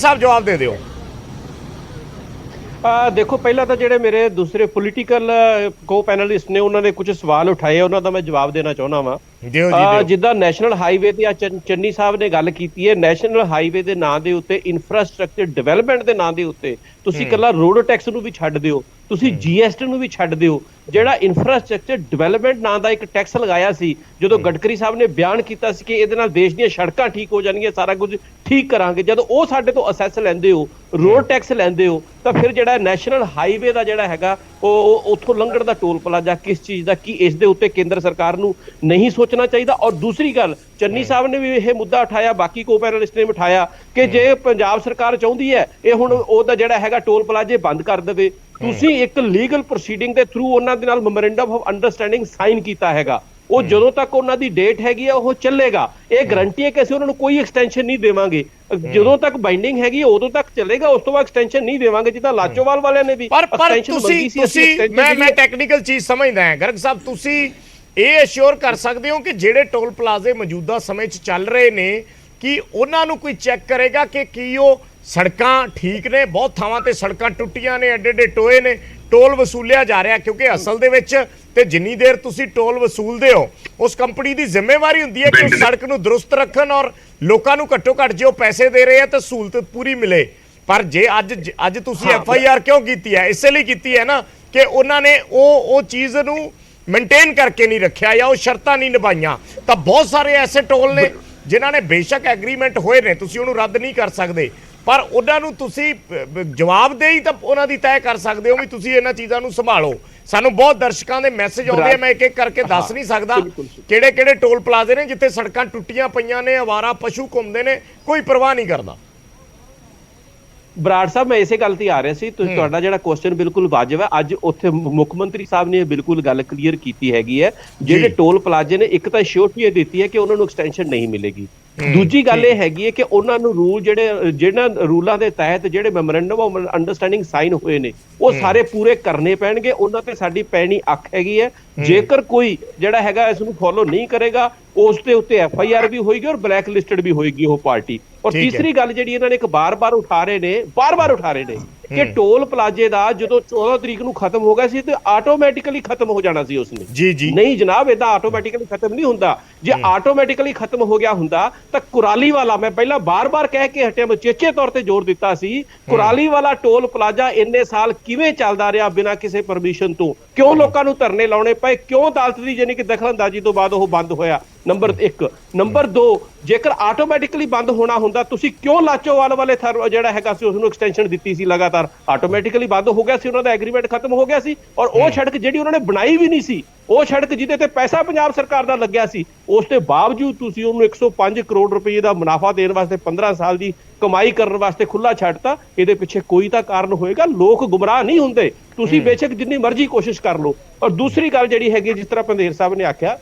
साहब जवाब दे दो। देखो पहला तो जेडे मेरे दूसरे पोलिटिकल को पैनलिस्ट ने उन्होंने कुछ सवाल उठाए उन्होंने मैं जवाब देना चाहना वा। ਦਿਓ ਜੀ ਦਿਓ। ਜਿੱਦਾਂ ਨੈਸ਼ਨਲ ਹਾਈਵੇ ਤੇ ਚੰਨੀ ਸਾਹਿਬ ਨੇ ਗੱਲ ਕੀਤੀ ਹੈ, ਨੈਸ਼ਨਲ ਹਾਈਵੇ ਦੇ ਨਾਂ ਦੇ ਉੱਤੇ ਇਨਫਰਾਸਟ੍ਰਕਚਰ ਡਿਵੈਲਪਮੈਂਟ ਦੇ ਨਾਂ ਦੇ ਉੱਤੇ ਤੁਸੀਂ ਇਕੱਲਾ ਰੋਡ ਟੈਕਸ ਨੂੰ ਵੀ ਛੱਡ ਦਿਓ, ਤੁਸੀਂ ਜੀਐਸਟੀ ਨੂੰ ਵੀ ਛੱਡ ਦਿਓ, ਜਿਹੜਾ ਇਨਫਰਾਸਟ੍ਰਕਚਰ ਡਿਵੈਲਪਮੈਂਟ ਨਾਂ ਦਾ ਇੱਕ ਟੈਕਸ ਲਗਾਇਆ ਸੀ ਜਦੋਂ ਗਡਕਰੀ ਸਾਹਿਬ ਨੇ ਬਿਆਨ ਕੀਤਾ ਸੀ ਕਿ ਇਹਦੇ ਨਾਲ ਦੇਸ਼ ਦੀਆਂ ਸੜਕਾਂ ਠੀਕ ਹੋ ਜਾਣਗੀਆਂ, ਸਾਰਾ ਕੁਝ ਠੀਕ ਕਰਾਂਗੇ, ਜਦੋਂ ਉਹ ਸਾਡੇ ਤੋਂ ਅਸੈਸ ਲੈਂਦੇ ਹੋ, ਰੋਡ ਟੈਕਸ ਲੈਂਦੇ ਹੋ, ਤਾਂ ਫਿਰ ਜਿਹੜਾ ਨੈਸ਼ਨਲ ਹਾਈਵੇ ਦਾ ਜਿਹੜਾ ਹੈਗਾ ਉਹ ਉੱਥੋਂ ਲੰਘਣ ਦਾ ਟੋਲ ਪਲਾਜ਼ਾ ਕਿਸ ਚੀਜ਼ ਦਾ, ਕੀ ਇਸ ਦੇ ਉੱਤੇ ਕੇਂਦਰ ਸਰਕਾਰ ਨੂੰ ਨਹੀਂ ਸੋਚਣਾ ਚਾਹੀਦਾ। ਔਰ ਦੂਸਰੀ ਗੱਲ ਚੰਨੀ ਸਾਹਿਬ ਨੇ ਵੀ ਇਹ ਮੁੱਦਾ ਉਠਾਇਆ, ਬਾਕੀ ਕੋ ਪੈਨਲਿਸਟ ਨੇ ਉਠਾਇਆ ਕਿ ਜੇ ਪੰਜਾਬ ਸਰਕਾਰ ਚਾਹੁੰਦੀ ਹੈ ਇਹ ਹੁਣ ਉਹਦਾ ਜਿਹੜਾ ਹੈਗਾ ਟੋਲ ਪਲਾਜ਼ੇ ਬੰਦ ਕਰ ਦੇਵੇ, ਤੁਸੀਂ ਇੱਕ ਲੀਗਲ ਪ੍ਰੋਸੀਡਿੰਗ ਦੇ ਥਰੂ ਉਹਨਾਂ ਦੇ ਨਾਲ ਮੈਮੋਰੈਂਡਮ ਆਫ ਅੰਡਰਸਟੈਂਡਿੰਗ ਸਾਈਨ ਕੀਤਾ ਹੈਗਾ, ਉਹ ਜਦੋਂ ਤੱਕ ਉਹਨਾਂ ਦੀ ਡੇਟ ਹੈਗੀ ਆ ਉਹ ਚੱਲੇਗਾ। ਇਹ ਗਰੰਟੀ ਹੈ ਕਿ ਅਸੀਂ ਉਹਨਾਂ ਨੂੰ ਕੋਈ ਐਕਸਟੈਂਸ਼ਨ ਨਹੀਂ ਦੇਵਾਂਗੇ, ਜਦੋਂ ਤੱਕ ਬਾਈਂਡਿੰਗ ਹੈਗੀ ਉਦੋਂ ਤੱਕ ਚੱਲੇਗਾ, ਉਸ ਤੋਂ ਬਾਅਦ ਐਕਸਟੈਂਸ਼ਨ ਨਹੀਂ ਦੇਵਾਂਗੇ, ਜਿੱਦਾਂ ਲਾਚੋਵਾਲ ਵਾਲਿਆਂ ਨੇ ਵੀ ਐਕਸਟੈਂਸ਼ਨ ਮੰਗੀ ਸੀ। ਤੁਸੀਂ ਮੈਂ ਟੈਕਨੀਕਲ ਚੀਜ਼ ਸਮਝਦਾ ਹਾਂ ਗਰਗ ਸਾਹਿਬ, ਤੁਸੀਂ ਇਹ ਅਸ਼ੋਰ ਕਰ ਸਕਦੇ ਹੋ ਕਿ ਜਿਹੜੇ ਟੋਲ ਪਲਾਜ਼ੇ ਮੌਜੂਦਾ ਸਮੇਂ 'ਚ ਚੱਲ ਰਹੇ ਨੇ ਕਿ ਉਹਨਾਂ ਨੂੰ ਕੋਈ ਚੈੱਕ ਕਰੇਗਾ ਕਿ ਕੀ ਉਹ ਸੜਕਾਂ ਠੀਕ ਨੇ? ਬਹੁਤ ਥਾਵਾਂ ਤੇ ਸੜਕਾਂ ਟੁੱਟੀਆਂ ਨੇ, ਐਡੇ ਐਡੇ ਟੋਏ ਨੇ, ਟੋਲ ਵਸੂਲਿਆ ਜਾ ਰਿਹਾ, ਕਿਉਂਕਿ ਅਸਲ ਦੇ ਵਿੱਚ ਤੇ ਜਿੰਨੀ ਦੇਰ ਤੁਸੀਂ ਟੋਲ ਵਸੂਲਦੇ ਹੋ ਉਸ ਕੰਪਨੀ ਦੀ ਜ਼ਿੰਮੇਵਾਰੀ ਹੁੰਦੀ ਹੈ ਕਿ ਉਸ ਸੜਕ ਨੂੰ ਦਰੁਸਤ ਰੱਖਣ ਔਰ ਲੋਕਾਂ ਨੂੰ ਘੱਟੋ ਘੱਟ ਜੇ ਉਹ ਪੈਸੇ ਦੇ ਰਹੇ ਆ ਤਾਂ ਸਹੂਲਤ ਪੂਰੀ ਮਿਲੇ। ਪਰ ਜੇ ਅੱਜ ਤੁਸੀਂ FIR ਕਿਉਂ ਕੀਤੀ ਹੈ? ਇਸੇ ਲਈ ਕੀਤੀ ਹੈ ਨਾ ਕਿ ਉਹਨਾਂ ਨੇ ਉਹ ਚੀਜ਼ ਨੂੰ ਮੇਨਟੇਨ ਕਰਕੇ ਨਹੀਂ ਰੱਖਿਆ ਜਾਂ ਉਹ ਸ਼ਰਤਾਂ ਨਹੀਂ ਨਿਭਾਈਆਂ। ਤਾਂ ਬਹੁਤ ਸਾਰੇ ਐਸੇ ਟੋਲ ਨੇ ਜਿਨ੍ਹਾਂ ਨੇ ਬੇਸ਼ੱਕ ਐਗਰੀਮੈਂਟ ਹੋਏ ਨੇ, ਤੁਸੀਂ ਉਹਨੂੰ ਰੱਦ ਨਹੀਂ ਕਰ ਸਕਦੇ, ਪਰ ਉਹਨਾਂ ਨੂੰ ਤੁਸੀਂ ਜਵਾਬਦੇਹੀ ਤਾਂ ਉਹਨਾਂ ਦੀ ਤੈਅ ਕਰ ਸਕਦੇ ਹੋ ਵੀ ਤੁਸੀਂ ਇਹਨਾਂ ਚੀਜ਼ਾਂ ਨੂੰ ਸੰਭਾਲੋ। ਸਾਨੂੰ ਬਹੁਤ ਦਰਸ਼ਕਾਂ ਦੇ ਮੈਸੇਜ ਆਉਂਦੇ ਆ, ਮੈਂ ਇੱਕ ਇੱਕ ਕਰਕੇ ਦੱਸ ਨਹੀਂ ਸਕਦਾ ਕਿਹੜੇ ਕਿਹੜੇ ਟੋਲ ਪਲਾਜ਼ੇ ਨੇ ਜਿੱਥੇ ਸੜਕਾਂ ਟੁੱਟੀਆਂ ਪਈਆਂ ਨੇ, ਅਵਾਰਾ ਪਸ਼ੂ ਘੁੰਮਦੇ ਨੇ, ਕੋਈ ਪਰਵਾਹ ਨਹੀਂ ਕਰਦਾ। ਬਰਾੜ ਸਾਹਿਬ ਮੈਂ ਇਸੇ ਗੱਲ ਤੇ ਆ ਰਿਹਾ ਸੀ, ਤੁਹਾਡਾ ਜਿਹੜਾ ਕੁਐਸਚਨ ਬਿਲਕੁਲ ਵਾਜਬ ਹੈ। ਅੱਜ ਉੱਥੇ ਮੁੱਖ ਮੰਤਰੀ ਸਾਹਿਬ ਨੇ ਬਿਲਕੁਲ ਗੱਲ ਕਲੀਅਰ ਕੀਤੀ ਹੈਗੀ ਹੈ, ਜਿਹੜੇ ਟੋਲ ਪਲਾਜ਼ੇ ਨੇ ਇੱਕ ਤਾਂ ਸ਼ੋਰਟੀ ਇਹ ਦਿੱਤੀ ਹੈ ਕਿ ਉਹਨਾਂ ਨੂੰ ਐਕਸਟੈਂਸ਼ਨ ਨਹੀਂ ਮਿਲੇਗੀ, ਦੂਜੀ ਗੱਲ ਇਹ ਹੈਗੀ ਹੈ ਕਿ ਉਹਨਾਂ ਨੂੰ ਰੂਲ ਜਿਹੜਾ ਰੂਲਾਂ ਦੇ ਤਹਿਤ ਜਿਹੜੇ ਮੈਮੋਰੈਂਡਮ ਆਫ ਅੰਡਰਸਟੈਂਡਿੰਗ ਸਾਈਨ ਹੋਏ ਨੇ ਉਹ ਸਾਰੇ ਪੂਰੇ ਕਰਨੇ ਪੈਣਗੇ। ਉਹਨਾਂ ਤੇ ਸਾਡੀ ਪੈਣੀ ਅੱਖ ਹੈਗੀ ਹੈ, ਜੇਕਰ ਕੋਈ ਜਿਹੜਾ ਹੈਗਾ ਇਸ ਨੂੰ ਫੋਲੋ ਨਹੀਂ ਕਰੇਗਾ ਉਸ ਦੇ ਉੱਤੇ FIR ਵੀ ਹੋਏਗੀ ਔਰ ਬਲੈਕ ਲਿਸਟਡ ਵੀ ਹੋਏਗੀ ਉਹ ਪਾਰਟੀ। ਔਰ ਤੀਸਰੀ ਗੱਲ ਜਿਹੜੀ ਇਹਨਾਂ ਨੇ ਇੱਕ ਬਾਰ-ਬਾਰ ਉਠਾ ਰਹੇ ਨੇ ਕਿ ਟੋਲ ਪਲਾਜ਼ੇ ਦਾ ਜਦੋਂ 14 ਤਰੀਕ ਨੂੰ ਖਤਮ ਹੋ ਗਿਆ ਸੀ ਤੇ ਆਟੋਮੈਟਿਕਲੀ ਖਤਮ ਹੋ ਜਾਣਾ ਸੀ ਉਸਨੇ। ਨਹੀਂ ਜਨਾਬ, ਇਹਦਾ ਆਟੋਮੈਟਿਕਲੀ ਖਤਮ ਨਹੀਂ ਹੁੰਦਾ। ਜੇ ਆਟੋਮੈਟਿਕਲੀ ਖਤਮ ਹੋ ਗਿਆ ਹੁੰਦਾ ਤਾਂ ਕੁਰਾਲੀ ਵਾਲਾ, ਮੈਂ ਪਹਿਲਾਂ ਬਾਰ-ਬਾਰ ਕਹਿ ਕੇ ਹਟਿਆ, ਮੈਂ ਚੇਚੇ ਤੌਰ ਤੇ ਜ਼ੋਰ ਦਿੱਤਾ ਸੀ, ਕੁਰਾਲੀ ਵਾਲਾ ਟੋਲ ਪਲਾਜ਼ਾ ਇੰਨੇ ਸਾਲ ਕਿਵੇਂ ਚੱਲਦਾ ਰਿਹਾ ਬਿਨਾਂ ਕਿਸੇ ਪਰਮਿਸ਼ਨ ਤੋਂ? ਕਿਉਂ ਲੋਕਾਂ ਨੂੰ ਧਰਨੇ ਲਾਉਣੇ ਪਏ? ਕਿਉਂ ਅਦਾਲਤ ਦੀ ਯਾਨੀ ਕਿ ਦਖਲਅੰਦਾਜ਼ੀ ਤੋਂ ਬਾਅਦ ਉਹ ਬੰਦ ਹੋਇਆ? ਨੰਬਰ 1। ਨੰਬਰ 2, ਜੇਕਰ ਆਟੋਮੈਟਿਕਲੀ ਬੰਦ ਹੋਣਾ ਹੁੰਦਾ ਤੁਸੀਂ ਕਿਉਂ ਲਾਚੋਵਾਲ ਵਾਲੇ ਜਿਹੜਾ ਹੈਗਾ ਸੀ ਉਸਨੂੰ ਐਕਸਟੈਂਸ਼ਨ ਦਿੱਤੀ ਸੀ ਲਗਾਤਾਰ? ਆਟੋਮੈਟਿਕਲੀ ਬੰਦ ਹੋ ਗਿਆ ਸੀ, ਉਹਨਾਂ ਦਾ ਐਗਰੀਮੈਂਟ ਖਤਮ ਹੋ ਗਿਆ ਸੀ। ਔਰ ਉਹ ਸੜਕ ਜਿਹੜੀ ਉਹਨਾਂ ਨੇ ਬਣਾਈ ਵੀ ਨਹੀਂ ਸੀ, ਉਹ ਸੜਕ ਜਿਹਦੇ ਤੇ ਪੈਸਾ ਪੰਜਾਬ ਸਰਕਾਰ ਦਾ ਲੱਗਿਆ ਸੀ, ਉਸ ਦੇ ਬਾਵਜੂਦ ਤੁਸੀਂ ਉਹਨੂੰ 105 ਕਰੋੜ ਰੁਪਏ ਦਾ ਮੁਨਾਫਾ ਦੇਣ ਵਾਸਤੇ 15 ਸਾਲ ਦੀ ਕਮਾਈ ਕਰਨ ਵਾਸਤੇ ਖੁੱਲਾ ਛੱਡਤਾ। ਇਹਦੇ ਪਿੱਛੇ ਕੋਈ ਤਾਂ ਕਾਰਨ ਹੋਏਗਾ, ਲੋਕ ਗੁੰਮਰਾਹ ਨਹੀਂ ਹੁੰਦੇ, ਤੁਸੀਂ ਬੇਸ਼ੱਕ ਜਿੰਨੀ ਮਰਜ਼ੀ ਕੋਸ਼ਿਸ਼ ਕਰ ਲਓ। ਔਰ ਦੂਸਰੀ ਗੱਲ ਜਿਹੜੀ ਹੈਗੀ, ਜਿਸ ਤਰ੍ਹਾਂ ਪੰਦੇਰ ਸਾਹਿਬ ਨੇ ਆਖਿਆ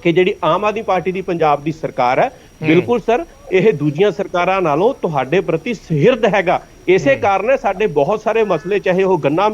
ਕਿ ਜਿਹੜੀ ਆਮ ਆਦਮੀ ਪਾਰਟੀ ਦੀ ਪੰਜਾਬ ਦੀ ਸਰਕਾਰ ਹੈ, ਬਿਲਕੁਲ ਸਰ ਇਹ ਦੂਜੀਆਂ ਸਰਕਾਰਾਂ ਨਾਲੋਂ ਤੁਹਾਡੇ ਪ੍ਰਤੀ ਸਹਿਰਦ ਹੈਗਾ। ਇਸੇ ਕਾਰਨ ਸਾਡੇ ਬਹੁਤ ਸਾਰੇ ਮਸਲੇ, ਚਾਹੇ ਉਹ ਗੰਨਾ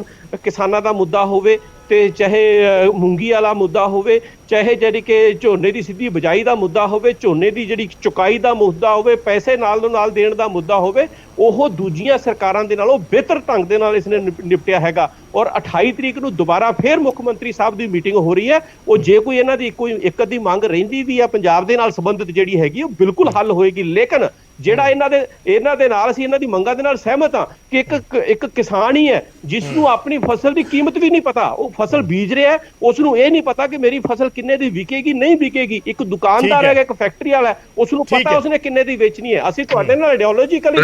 ਕਿਸਾਨਾਂ ਦਾ ਮੁੱਦਾ ਹੋਵੇ ਤੇ ਚਾਹੇ ਮੂੰਗੀ ਵਾਲਾ ਮੁੱਦਾ ਹੋਵੇ, ਚਾਹੇ ਜਿਹੜੀ ਕਿ ਝੋਨੇ ਦੀ ਸਿੱਧੀ ਬਿਜਾਈ ਦਾ ਮੁੱਦਾ ਹੋਵੇ, ਝੋਨੇ ਦੀ ਜਿਹੜੀ ਚੁਕਾਈ ਦਾ ਮੁੱਦਾ ਹੋਵੇ, ਪੈਸੇ ਨਾਲ ਨਾਲ ਦੇਣ ਦਾ ਮੁੱਦਾ ਹੋਵੇ, ਉਹ ਦੂਜੀਆਂ ਸਰਕਾਰਾਂ ਦੇ ਨਾਲੋਂ ਬਿਹਤਰ ਢੰਗ ਦੇ ਨਾਲ ਇਸਨੇ ਨਿਪਟਿਆ ਹੈਗਾ। ਔਰ 28 ਤਰੀਕ ਨੂੰ ਦੁਬਾਰਾ ਫੇਰ ਮੁੱਖ ਮੰਤਰੀ ਸਾਹਿਬ ਦੀ ਮੀਟਿੰਗ ਹੋ ਰਹੀ ਹੈ, ਉਹ ਜੇ ਕੋਈ ਇਹਨਾਂ ਦੀ ਕੋਈ ਇੱਕ ਅੱਧੀ ਮੰਗ ਰਹਿੰਦੀ ਵੀ ਆ ਪੰਜਾਬ ਦੇ ਨਾਲ ਸੰਬੰਧਿਤ ਜਿਹੜੀ ਹੈਗੀ ਉਹ ਬਿਲਕੁਲ ਹੱਲ ਹੋਏਗੀ। ਲੇਕਿਨ ਜਿਹੜਾ ਇਹਨਾਂ ਦੇ ਨਾਲ ਅਸੀਂ ਇਹਨਾਂ ਦੀ ਮੰਗਾਂ ਦੇ ਨਾਲ ਸਹਿਮਤ ਹਾਂ ਕਿ ਇੱਕ ਕਿਸਾਨ ਹੀ ਹੈ ਜਿਸ ਨੂੰ ਆਪਣੀ ਫਸਲ ਦੀ ਕੀਮਤ ਵੀ ਨਹੀਂ ਪਤਾ, ਉਹ ਫਸਲ ਬੀਜ ਰਿਹਾ, ਉਸ ਨੂੰ ਇਹ ਨਹੀਂ ਪਤਾ ਕਿ ਮੇਰੀ ਫਸਲ ਕਿੰਨੇ ਦੀ ਵਿਕੇਗੀ ਨਹੀਂ ਵਿਕੇਗੀ। ਇੱਕ ਦੁਕਾਨਦਾਰ ਹੈਗਾ, ਇੱਕ ਫੈਕਟਰੀ ਵਾਲਾ, ਉਸ ਨੂੰ ਪਤਾ ਉਸਨੇ ਕਿੰਨੇ ਦੀ ਵੇਚਣੀ ਹੈ। ਅਸੀਂ ਤੁਹਾਡੇ ਨਾਲ ਆਈਡੀਓਲੋਜੀਕਲੀ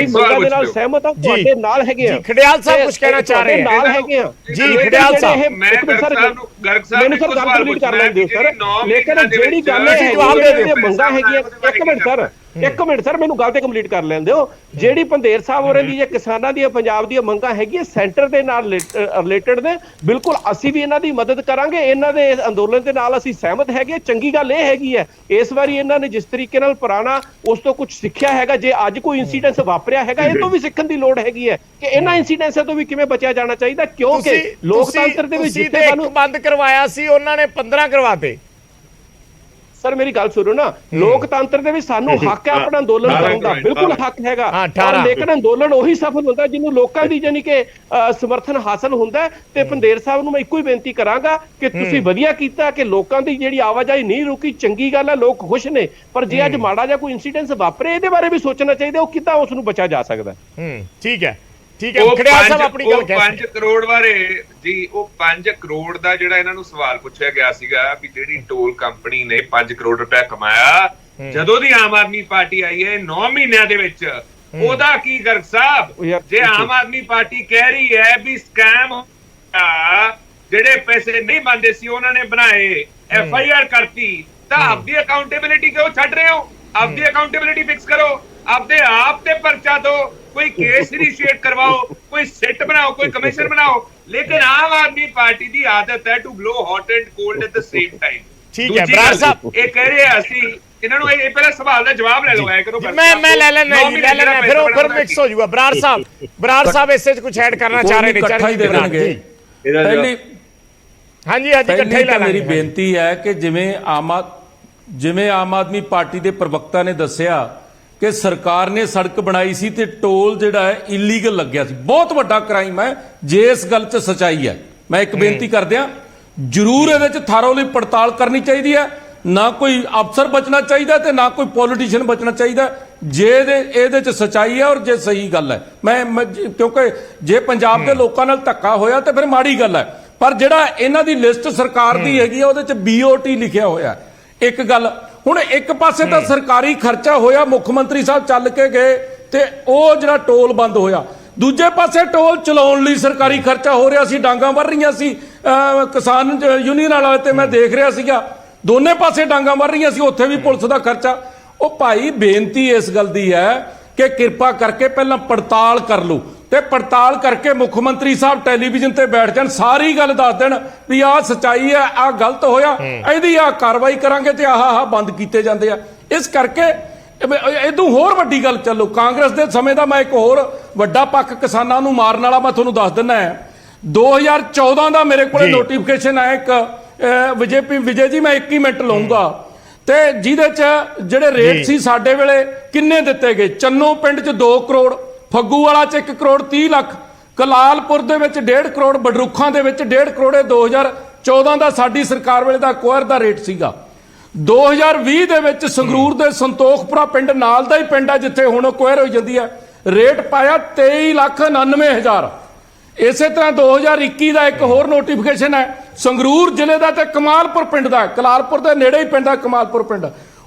ਮੰਗਾਂ ਦੇ ਨਾਲ ਸਹਿਮਤ ਹਾਂ, ਤੁਹਾਡੇ ਨਾਲ ਹੈਗੇ ਆ। ਖੜਿਆਲ ਸਾਹਿਬ ਕੁਝ ਕਹਿਣਾ ਚਾਹ ਰਹੇ ਨਾਲ ਹੈਗੇ ਆ ਜੀ। ਖੜਿਆਲ ਸਾਹਿਬ ਮੈਨੂੰ ਸਰ ਗੱਲ ਕੰਪਲੀਟ ਕਰ ਲੈਂਦੇ ਹੋ ਸਰ, ਲੇਕਿਨ ਜਿਹੜੀ ਗੱਲ ਹੈ ਮੰਗਾਂ ਹੈਗੀਆਂ, ਇੱਕ ਮਿੰਟ ਸਰ ਮੈਨੂੰ ਗੱਲ ਤੇ ਕੰਪਲੀਟ ਕਰ ਲੈਂਦੇ ਹੋ। ਜਿਹੜੀ ਪੰਦੇਰ ਸਾਹਿਬ ਹੋ ਰਹੀ ਹੈ ਕਿਸਾਨਾਂ ਦੀਆਂ ਪੰਜਾਬ ਦੀਆਂ ਮੰਗਾਂ ਹੈਗੀਆਂ ਸੈਂਟਰ ਦੇ ਨਾਲ ਰਿਲੇਟਡ ਨੇ, ਬਿਲਕੁਲ ਅਸੀਂ ਵੀ ਇਹਨਾਂ ਦੀ ਮਦਦ ਕਰਾਂਗੇ, ਇਹਨਾਂ ਦੇ ਅੰਦੋਲਨ ਦੇ ਨਾਲ ਅਸੀਂ ਸਹਿਮਤ ਹੈਗੇ। ਚੰਗੀ ਗੱਲ ਇਹ ਹੈਗੀ ਹੈ ਇਸ ਵਾਰੀ ਇਹਨਾਂ ਨੇ ਜਿਸ ਤਰੀਕੇ ਨਾਲ ਪੁਰਾਣਾ ਉਸ ਤੋਂ ਕੁਝ ਸਿੱਖਿਆ ਹੈਗਾ, ਜੇ ਅੱਜ ਕੋਈ ਇਨਸੀਡੈਂਸ ਵਾਪਰਿਆ ਹੈਗਾ ਇਹ ਤੋਂ ਵੀ ਸਿੱਖਣ ਦੀ ਲੋੜ ਹੈਗੀ ਹੈ ਕਿ ਇਹਨਾਂ ਇਨਸੀਡੈਂਸਾਂ ਤੋਂ ਵੀ ਕਿਵੇਂ ਬਚਿਆ ਜਾਣਾ ਚਾਹੀਦਾ, ਕਿਉਂਕਿ ਲੋਕਤੰਤਰ ਦੇ ਵਿੱਚ ਜਿੱਥੇ ਬੰਦ ਕਰਵਾਇਆ ਸੀ ਉਹਨਾਂ ਨੇ 15 ਕਰਵਾਤੇ। ਸਰ ਮੇਰੀ ਗੱਲ ਸੁਣੋ ਨਾ, ਲੋਕਤੰਤਰ ਦੇ ਵਿੱਚ ਸਾਨੂੰ ਹੱਕ ਹੈ ਆਪਣਾ ਅੰਦੋਲਨ ਕਰਨ ਦਾ, ਬਿਲਕੁਲ ਹੱਕ ਹੈਗਾ, ਲੇਕਿਨ ਅੰਦੋਲਨ ਉਹੀ ਸਫਲ ਹੁੰਦਾ ਜਿਹਨੂੰ ਲੋਕਾਂ ਦੀ ਜਾਨੀ ਕਿ ਸਮਰਥਨ ਹਾਸਲ ਹੁੰਦਾ। ਤੇ ਪੰਦੇਰ ਸਾਹਿਬ ਨੂੰ ਮੈਂ ਇੱਕੋ ਹੀ ਬੇਨਤੀ ਕਰਾਂਗਾ ਕਿ ਤੁਸੀਂ ਵਧੀਆ ਕੀਤਾ ਕਿ ਲੋਕਾਂ ਦੀ ਜਿਹੜੀ ਆਵਾਜਾਈ ਨਹੀਂ ਰੁਕੀ, ਚੰਗੀ ਗੱਲ ਹੈ, ਲੋਕ ਖੁਸ਼ ਨੇ, ਪਰ ਜੇ ਅੱਜ ਮਾੜਾ ਜਿਹਾ ਕੋਈ ਇਨਸੀਡੈਂਟ ਵਾਪਰੇ ਇਹਦੇ ਬਾਰੇ ਵੀ ਸੋਚਣਾ ਚਾਹੀਦਾ, ਉਹ ਕਿੱਦਾਂ ਉਸ ਨੂੰ ਬਚਾ ਜਾ ਸਕਦਾ। ਠੀਕ ਹੈ, ਠੀਕ ਹੈ। ਖੜਿਆਲ ਸਾਹਿਬ ਆਪਣੀ ਗੱਲ 5 ਕਰੋੜ ਬਾਰੇ ਜੀ, ਉਹ 5 ਕਰੋੜ ਦਾ ਜਿਹੜਾ ਇਹਨਾਂ ਨੂੰ ਸਵਾਲ ਪੁੱਛਿਆ ਗਿਆ ਸੀਗਾ ਵੀ ਜਿਹੜੀ ਟੋਲ ਕੰਪਨੀ ਨੇ 5 ਕਰੋੜ ਰੁਪਏ ਕਮਾਇਆ ਜਦੋਂ ਦੀ ਆਮ ਆਦਮੀ ਪਾਰਟੀ ਆਈ ਹੈ 9 ਮਹੀਨਿਆਂ ਦੇ ਵਿੱਚ, ਉਹਦਾ ਕੀ ਗਰਗ ਸਾਹਿਬ? ਜੇ ਆਮ ਆਦਮੀ ਪਾਰਟੀ ਕਹਿ ਰਹੀ ਹੈ ਵੀ ਸਕੈਮ ਜਿਹੜੇ ਪੈਸੇ ਨਹੀਂ ਬਣਦੇ ਸੀ ਉਹਨਾਂ ਨੇ ਬਣਾਏ, FIR ਕਰਤੀ, ਤਾਂ ਆਪਦੀ ਅਕਾਊਂਟੇਬਿਲਿਟੀ ਕਿਉਂ ਛੱਡ ਰਹੇ ਹੋ? ਆਪਦੀ ਅਕਾਊਂਟੇਬਿਲਿਟੀ ਫਿਕਸ ਕਰੋ, ਆਪਦੇ ਆਪ ਤੇ ਪਰਚਾ ਦੋ, कोई केस इनिशिएट करवाओ, कोई सेट बनाओ, कोई कमीशन बनाओ। लेकिन आम आदमी पार्टी की आदत है to blow hot and cold at the same time. ठीक है बराड़ साहब, ये कह रहे हैं ਅਸੀਂ ਇਹਨਾਂ ਨੂੰ ਇਹ ਪਹਿਲਾਂ ਸਵਾਲ ਦਾ ਜਵਾਬ ਲੈ ਲਵਾਇਆ ਕਰੋ। ਮੈਂ ਲੈ ਲੈਣਾ ਫਿਰ ਮਿਕਸ ਹੋ ਜਾਊਗਾ। ਬਰਾੜ ਸਾਹਿਬ ਇਸੇ ਚ ਕੁਝ ਐਡ ਕਰਨਾ ਚਾਹ ਰਹੇ ਨੇ? ਇਕੱਠਾ ਹੀ ਦੇ ਦੇਣਗੇ ਪਹਿਲੀ। ਹਾਂਜੀ ਇਕੱਠਾ ਹੀ ਲੈ ਲਾਂਗੇ। ਮੇਰੀ ਬੇਨਤੀ ਹੈ ਕਿ ਜਿਵੇਂ ਆਮ ਆਦਮੀ ਪਾਰਟੀ ਦੇ ਪ੍ਰਵਕਤਾ ਨੇ ਦੱਸਿਆ ਕਿ ਸਰਕਾਰ ਨੇ ਸੜਕ ਬਣਾਈ ਸੀ ਤੇ ਟੋਲ ਜਿਹੜਾ ਹੈ ਇਲੀਗਲ ਲੱਗਿਆ ਸੀ, ਬਹੁਤ ਵੱਡਾ ਕ੍ਰਾਈਮ ਹੈ। ਜੇ ਇਸ ਗੱਲ 'ਚ ਸਚਾਈ ਹੈ, ਮੈਂ ਇੱਕ ਬੇਨਤੀ ਕਰਦਿਆਂ ਜ਼ਰੂਰ ਇਹਦੇ 'ਚ ਥਾਰੋਲੀ ਪੜਤਾਲ ਕਰਨੀ ਚਾਹੀਦੀ ਹੈ। ਨਾ ਕੋਈ ਅਫਸਰ ਬਚਣਾ ਚਾਹੀਦਾ ਤੇ ਨਾ ਕੋਈ ਪੋਲੀਟੀਸ਼ੀਅਨ ਬਚਣਾ ਚਾਹੀਦਾ। ਜੇ ਇਹਦੇ 'ਚ ਸਚਾਈ ਹੈ ਔਰ ਜੇ ਸਹੀ ਗੱਲ ਹੈ, ਮੈਂ ਕਿਉਂਕਿ ਜੇ ਪੰਜਾਬ ਦੇ ਲੋਕਾਂ ਨਾਲ ਧੱਕਾ ਹੋਇਆ ਤੇ ਫਿਰ ਮਾੜੀ ਗੱਲ ਹੈ, ਪਰ ਜਿਹੜਾ ਇਹਨਾਂ ਦੀ ਲਿਸਟ ਸਰਕਾਰ ਦੀ ਹੈਗੀ ਆ ਉਹਦੇ 'ਚ BOT ਲਿਖਿਆ ਹੋਇਆ। ਇੱਕ ਗੱਲ ਹੁਣ ਇੱਕ ਪਾਸੇ ਤਾਂ ਸਰਕਾਰੀ ਖਰਚਾ ਹੋਇਆ, ਮੁੱਖ ਮੰਤਰੀ ਸਾਹਿਬ ਚੱਲ ਕੇ ਗਏ ਤੇ ਉਹ ਜਿਹੜਾ ਟੋਲ ਬੰਦ ਹੋਇਆ, ਦੂਜੇ ਪਾਸੇ ਟੋਲ ਚਲਾਉਣ ਲਈ ਸਰਕਾਰੀ ਖਰਚਾ ਹੋ ਰਿਹਾ ਸੀ, ਡਾਂਗਾਂ ਵੱਢ ਰਹੀਆਂ ਸੀ ਕਿਸਾਨ ਯੂਨੀਅਨ ਵਾਲੇ ਤੇ ਮੈਂ ਦੇਖ ਰਿਹਾ ਸੀਗਾ, ਦੋਨੇ ਪਾਸੇ ਡਾਂਗਾਂ ਵੱਢ ਰਹੀਆਂ ਸੀ, ਉੱਥੇ ਵੀ ਪੁਲਿਸ ਦਾ ਖਰਚਾ। ਉਹ ਭਾਈ ਬੇਨਤੀ ਇਸ ਗੱਲ ਦੀ ਹੈ ਕਿ ਕਿਰਪਾ ਕਰਕੇ ਪਹਿਲਾਂ ਪੜਤਾਲ ਕਰ ਲਓ ਤੇ ਪੜਤਾਲ ਕਰਕੇ ਮੁੱਖ ਮੰਤਰੀ ਸਾਹਿਬ ਟੈਲੀਵਿਜ਼ਨ ਤੇ ਬੈਠ ਜਾਣ, ਸਾਰੀ ਗੱਲ ਦੱਸ ਦੇਣ ਵੀ ਆਹ ਸੱਚਾਈ ਹੈ, ਆਹ ਗਲਤ ਹੋਇਆ, ਇਹਦੀ ਆਹ ਕਾਰਵਾਈ ਕਰਾਂਗੇ ਤੇ ਆਹ ਬੰਦ ਕੀਤੇ ਜਾਂਦੇ ਆ। ਇਸ ਕਰਕੇ ਇਦੋਂ ਹੋਰ ਵੱਡੀ ਗੱਲ ਚੱਲੋ, ਕਾਂਗਰਸ ਦੇ ਸਮੇਂ ਦਾ ਮੈਂ ਇੱਕ ਹੋਰ ਵੱਡਾ ਪੱਖ ਕਿਸਾਨਾਂ ਨੂੰ ਮਾਰਨ ਵਾਲਾ ਮੈਂ ਤੁਹਾਨੂੰ ਦੱਸ ਦਿੰਦਾ ਹੈ। 2014 ਦਾ ਮੇਰੇ ਕੋਲੇ ਨੋਟੀਫਿਕੇਸ਼ਨ ਆਇਆ ਇੱਕ ਵਿਜੇ ਜੀ, ਮੈਂ 21 ਮਿੰਟ ਲਊਂਗਾ, ਤੇ ਜਿਹਦੇ ਚ ਜਿਹੜੇ ਰੇਟ ਸੀ ਸਾਡੇ ਵੇਲੇ ਕਿੰਨੇ ਦਿੱਤੇ ਗਏ। ਚੰਨੋ ਪਿੰਡ ਚ 2 ਕਰੋੜ, ਫੱਗੂਵਾਲਾ ਚ 1 ਕਰੋੜ 30 ਲੱਖ, ਕਲਾਲਪੁਰ ਦੇ ਵਿੱਚ 1.5 ਕਰੋੜ, ਬਡਰੁੱਖਾਂ ਦੇ ਵਿੱਚ 1.5 ਕਰੋੜ। 2014 ਦਾ ਸਾਡੀ ਸਰਕਾਰ ਵੇਲੇ ਦਾ ਅਕਵਾਇਰ ਦਾ ਰੇਟ ਸੀਗਾ। 2020 ਦੇ ਵਿੱਚ ਸੰਗਰੂਰ ਦੇ ਸੰਤੋਖਪੁਰਾ ਪਿੰਡ ਨਾਲ ਦਾ ਹੀ ਪਿੰਡ ਹੈ ਜਿੱਥੇ ਹੁਣ ਅਕਵਾਇਰ ਹੋਈ ਜਾਂਦੀ ਹੈ, ਰੇਟ ਪਾਇਆ 23,99,000। ਇਸੇ ਤਰ੍ਹਾਂ 2021 ਦਾ ਇੱਕ ਹੋਰ ਨੋਟੀਫਿਕੇਸ਼ਨ ਹੈ ਸੰਗਰੂਰ ਜ਼ਿਲ੍ਹੇ ਦਾ ਤੇ ਕਮਾਲਪੁਰ ਪਿੰਡ ਦਾ, ਕਲਾਲਪੁਰ ਦੇ ਨੇੜੇ ਹੀ ਪਿੰਡ ਹੈ ਕਮਾਲਪੁਰ ਪਿੰਡ,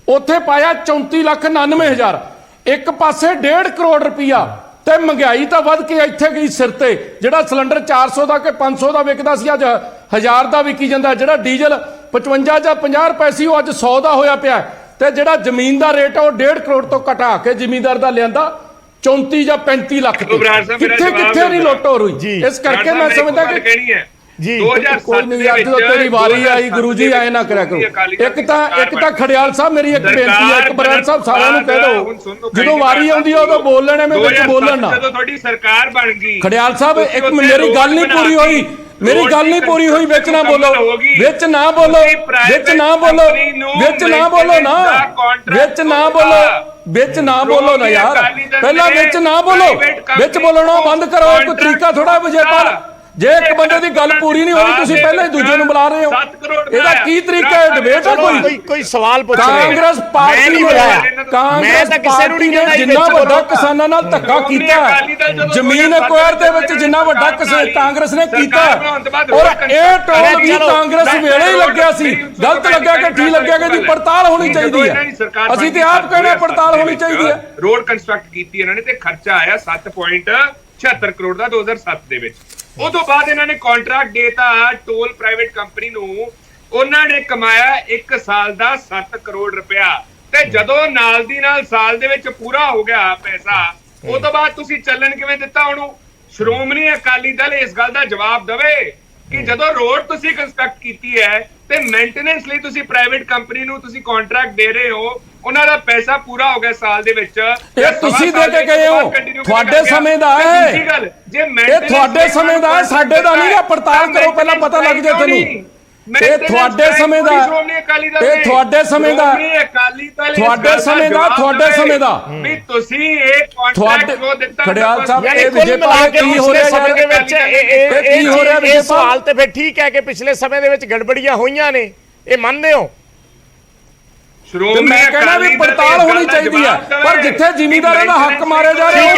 ਉੱਥੇ ਪਾਇਆ 34,99,000। ਇੱਕ ਪਾਸੇ 1.5 ਕਰੋੜ ਰੁਪਈਆ। ਤੇ ਮਹਿੰਗਾਈ ਤਾਂ ਵੱਧ ਕੇ ਇੱਥੇ ਗਈ ਸਿਰ ਤੇ, ਜਿਹੜਾ ਸਿਲੰਡਰ 400 ਦਾ ਕਿ 500 ਦਾ ਵਿਕਦਾ ਸੀ ਅੱਜ 1000 ਦਾ ਵਿਕੀ ਜਾਂਦਾ, ਜਿਹੜਾ ਡੀਜ਼ਲ 55 ਜਾਂ 50 ਰੁਪਏ ਸੀ ਉਹ ਅੱਜ 100 ਦਾ ਹੋਇਆ ਪਿਆ, ਤੇ ਜਿਹੜਾ ਜ਼ਮੀਨ ਦਾ ਰੇਟ ਹੈ ਉਹ 1.5 ਕਰੋੜ ਤੋਂ ਘਟਾ ਕੇ ਜ਼ਿਮੀਂਦਾਰ ਦਾ ਲਿਆਂਦਾ 34 ਜਾਂ 35 ਲੱਖ ਤੇ। ਕਿੱਥੇ ਨਹੀਂ ਲੁੱਟ ਹੋ ਰਹੀ। ਇਸ ਕਰਕੇ ਮੈਂ ਸਮਝਦਾ ਕਿ ਕਹਿਣੀ ਹੈ ਜੀ 2007 ਦੇ ਵਿੱਚ ਤੇਰੀ ਵਾਰੀ ਆਈ ਗੁਰੂ ਜੀ, ਆਏ ਨਾ ਕਰਿਆ ਕਰੋ। ਇੱਕ ਤਾਂ ਖੜਿਆਲ ਸਾਹਿਬ ਮੇਰੀ ਇੱਕ ਬੇਨਤੀ ਹੈ, ਇੱਕ ਬਰਾੜ ਸਾਹਿਬ ਸਾਰਿਆਂ ਨੂੰ ਕਹਿ ਦਿਓ ਜਦੋਂ ਵਾਰੀ ਆਉਂਦੀ ਆ ਉਦੋਂ ਬੋਲ ਲੈਣੇ, ਮੈਂ ਵਿੱਚ ਬੋਲਣ ਨਾ। ਜਦੋਂ ਤੁਹਾਡੀ ਸਰਕਾਰ ਬਣ ਗਈ ਖੜਿਆਲ ਸਾਹਿਬ, ਇੱਕ ਮੇਰੀ ਗੱਲ ਨਹੀਂ ਪੂਰੀ ਹੋਈ, ਮੇਰੀ ਗੱਲ ਨਹੀਂ ਪੂਰੀ ਹੋਈ, ਵਿੱਚ ਨਾ ਬੋਲੋ, ਵਿੱਚ ਨਾ ਬੋਲੋ, ਵਿੱਚ ਨਾ ਬੋਲੋ, ਵਿੱਚ ਨਾ ਬੋਲੋ ਨਾ, ਵਿੱਚ ਨਾ ਬੋਲੋ, ਵਿੱਚ ਨਾ ਬੋਲੋ ਨਾ ਯਾਰ, ਪਹਿਲਾਂ ਵਿੱਚ ਨਾ ਬੋਲੋ, ਵਿੱਚ ਬੋਲਣਾ ਬੰਦ ਕਰੋ। ਕੋਈ ਤਰੀਕਾ ਥੋੜਾ ਵਿਜੇਪਾਲ, ਜੇ ਇੱਕ ਬੰਦੇ ਦੀ ਗੱਲ ਪੂਰੀ ਨਹੀਂ ਹੋਣੀ ਤੁਸੀਂ ਪਹਿਲਾਂ ਹੀ ਦੂਜੇ ਨੂੰ ਬੁਲਾ ਰਹੇ ਹੋ, ਇਹਦਾ ਕੀ ਤਰੀਕਾ ਹੈ? ਡਿਬੇਟ ਹੈ ਕੋਈ ਸਵਾਲ ਪੁੱਛ ਰਿਹਾ? ਕਾਂਗਰਸ ਪਾਰਟੀ ਨੇ ਜਿੰਨਾ ਵੱਡਾ ਕਿਸਾਨਾਂ ਨਾਲ ਧੱਕਾ ਕੀਤਾ, ਜ਼ਮੀਨ ਅਕਵਾਇਰ ਦੇ ਵਿੱਚ ਜਿੰਨਾ ਵੱਡਾ ਕਾਂਗਰਸ ਨੇ ਕੀਤਾ, ਔਰ ਇਹ ਟੋਲ ਵੀ ਕਾਂਗਰਸ ਵੇਲੇ ਹੀ ਲੱਗਿਆ ਸੀ। ਗਲਤ ਲੱਗਿਆ ਕਿ ਠੀਕ ਲੱਗਿਆ ਕਿ ਇਹਦੀ ਪੜਤਾਲ ਹੋਣੀ ਚਾਹੀਦੀ ਹੈ। ਅਸੀਂ ਤੇ ਆਪ ਕਹਿੰਦੇ ਪੜਤਾਲ ਹੋਣੀ ਚਾਹੀਦੀ ਹੈ। ਰੋਡ ਕੰਸਟਰਕਟ ਕੀਤੀ ਇਹਨਾਂ ਨੇ ਤੇ ਖਰਚਾ ਆਇਆ 7.76 ਕਰੋੜ ਦਾ 2007 ਦੇ ਵਿੱਚ। ਉਦੋਂ ਬਾਅਦ ਇਹਨਾਂ ਨੇ ਕੰਟਰੈਕਟ ਦੇਤਾ ਟੋਲ ਪ੍ਰਾਈਵੇਟ ਕੰਪਨੀ ਨੂੰ, ਉਹਨਾਂ ਨੇ ਕਮਾਇਆ 1 ਸਾਲ ਦਾ 7 ਕਰੋੜ ਰੁਪਇਆ। ਤੇ ਜਦੋਂ ਨਾਲ ਦੀ ਨਾਲ ਸਾਲ ਦੇ ਵਿੱਚ ਪੂਰਾ ਹੋ ਗਿਆ ਪੈਸਾ, ਉਹ ਤੋਂ ਬਾਅਦ ਤੁਸੀਂ ਚੱਲਣ ਕਿਵੇਂ ਦਿੱਤਾ ਉਹਨੂੰ? ਸ਼੍ਰੋਮਣੀ ਅਕਾਲੀ ਦਲ ਇਸ ਗੱਲ ਦਾ ਜਵਾਬ ਦੇਵੇ ਕਿ ਜਦੋਂ ਰੋਡ ਤੁਸੀਂ ਕੰਸਟਰਕਟ ਕੀਤੀ ਹੈ ਤੇ ਮੇਨਟੇਨੈਂਸ ਲਈ ਤੁਸੀਂ ਪ੍ਰਾਈਵੇਟ ਕੰਪਨੀ ਨੂੰ ਤੁਸੀਂ ਕੰਟਰੈਕਟ ਦੇ ਰਹੇ ਹੋ, ਉਹਨਾਂ ਦਾ ਪੈਸਾ ਪੂਰਾ ਹੋ ਗਿਆ ਸਾਲ ਦੇ ਵਿੱਚ, ਇਹ ਤੁਸੀਂ ਦੇ ਕੇ ਗਏ ਹੋ, ਤੁਹਾਡੇ ਸਮੇਂ ਦਾ ਹੈ, ਇਹ ਤੁਹਾਡੇ ਸਮੇਂ ਦਾ ਹੈ, ਸਾਡੇ ਦਾ ਨਹੀਂ ਹੈ। ਪੜਤਾਲ ਕਰੋ ਪਹਿਲਾਂ, ਪਤਾ ਲੱਗ ਜਾਏ ਤੁਹਾਨੂੰ। ਇਹ ਤੁਹਾਡੇ ਸਮੇਂ ਦਾ, ਇਹ ਤੁਹਾਡੇ ਸਮੇਂ ਦਾ, ਤੁਹਾਡੇ ਸਮੇਂ ਦਾ, ਤੁਹਾਡੇ ਸਮੇਂ ਦਾ ਵੀ ਤੁਸੀਂ ਇਹ ਕੰਟਰੈਕਟ ਕੋ ਦਿੱਤਾ। ਖੜਿਆਲ ਸਾਹਿਬ, ਯਾਨੀ ਇਹ ਕੁੱਲ ਵਿਜੇ ਮਿਲਾ ਕੇ ਕੀ ਹੋ ਰਿਹਾ ਸਮੇਂ ਦੇ ਵਿੱਚ ਕੀ ਹੋ ਰਿਹਾ ਇਹ ਸਵਾਲ ਤੇ ਫਿਰ ਠੀਕ ਹੈ ਕਿ ਪਿਛਲੇ ਸਮੇਂ ਦੇ ਵਿੱਚ ਗੜਬੜੀਆਂ ਹੋਈਆਂ ਨੇ, ਇਹ ਮੰਨਦੇ ਹੋ? ਤੇ ਮੈਂ ਕਹਿੰਦਾ ਵੀ ਪੜਤਾਲ ਹੋਣੀ ਚਾਹੀਦੀ ਹੈ, ਪਰ ਜਿੱਥੇ ਜ਼ਿਮੀਂਦਾਰਾਂ ਦਾ ਹੱਕ ਮਾਰਿਆ ਜਾ ਰਿਹਾ